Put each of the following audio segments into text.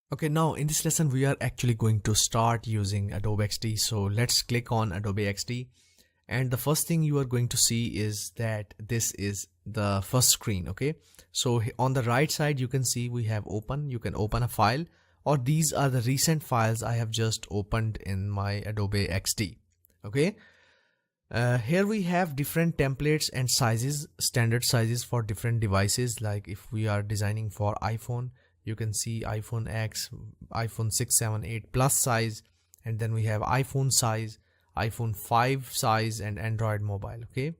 Okay, now in this lesson we are actually going to start using Adobe XD. So let's click on Adobe XD, and the first thing you are going to see is that this is the first screen. Okay, so on the right side you can see we have open. You can open a file, or these are the recent files I have just opened in my Adobe XD. Okay, here we have different templates and sizes, standard sizes for different devices. Like if we are designing for iPhone, you can see iPhone X, iPhone 6, 7, 8 plus size, and then we have iPhone size, iPhone 5 size, and Android mobile. Okay,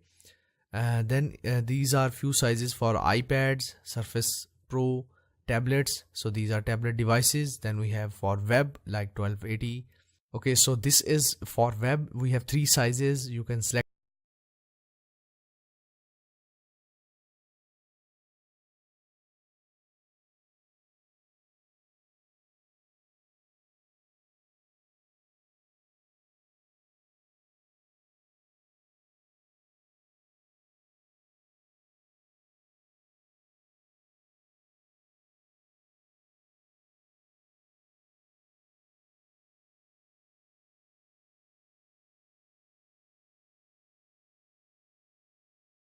then these are few sizes for iPads, Surface Pro, tablets. So these are tablet devices. Then we have for web like 1280. Okay, so this is for web. We have three sizes. You can select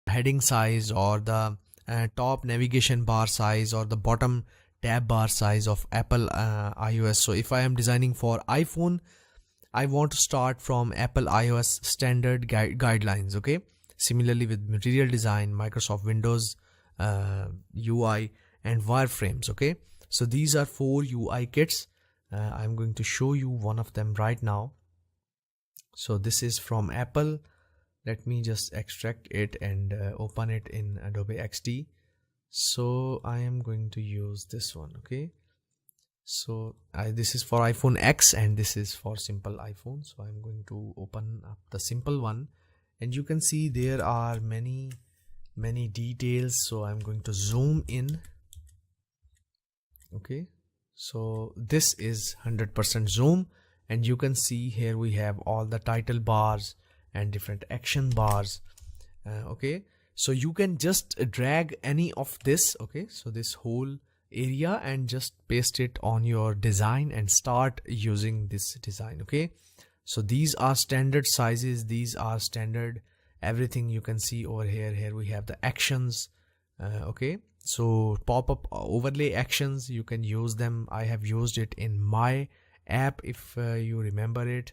heading size, or the top navigation bar size, or the bottom tab bar size of Apple iOS. So if I am designing for iPhone, I want to start from Apple iOS standard guidelines. Okay, similarly with material design, Microsoft Windows UI, and wireframes. Okay, so these are 4 UI kits. I'm going to show you one of them right now. So this is from Apple. Let me just extract it and open it in Adobe XD. So I am going to use this one. Okay, so this is for iPhone X and this is for simple iPhone. So I'm going to open up the simple one, and you can see there are many details. So I'm going to zoom in. Okay, so this is 100% zoom, and you can see here we have all the title bars and different action bars. Okay, so you can just drag any of this. Okay, so this whole area, and just paste it on your design and start using this design. Okay, so these are standard sizes, these are standard everything. You can see over here we have the actions. Okay, so pop-up overlay actions, you can use them. I have used it in my app, if you remember it.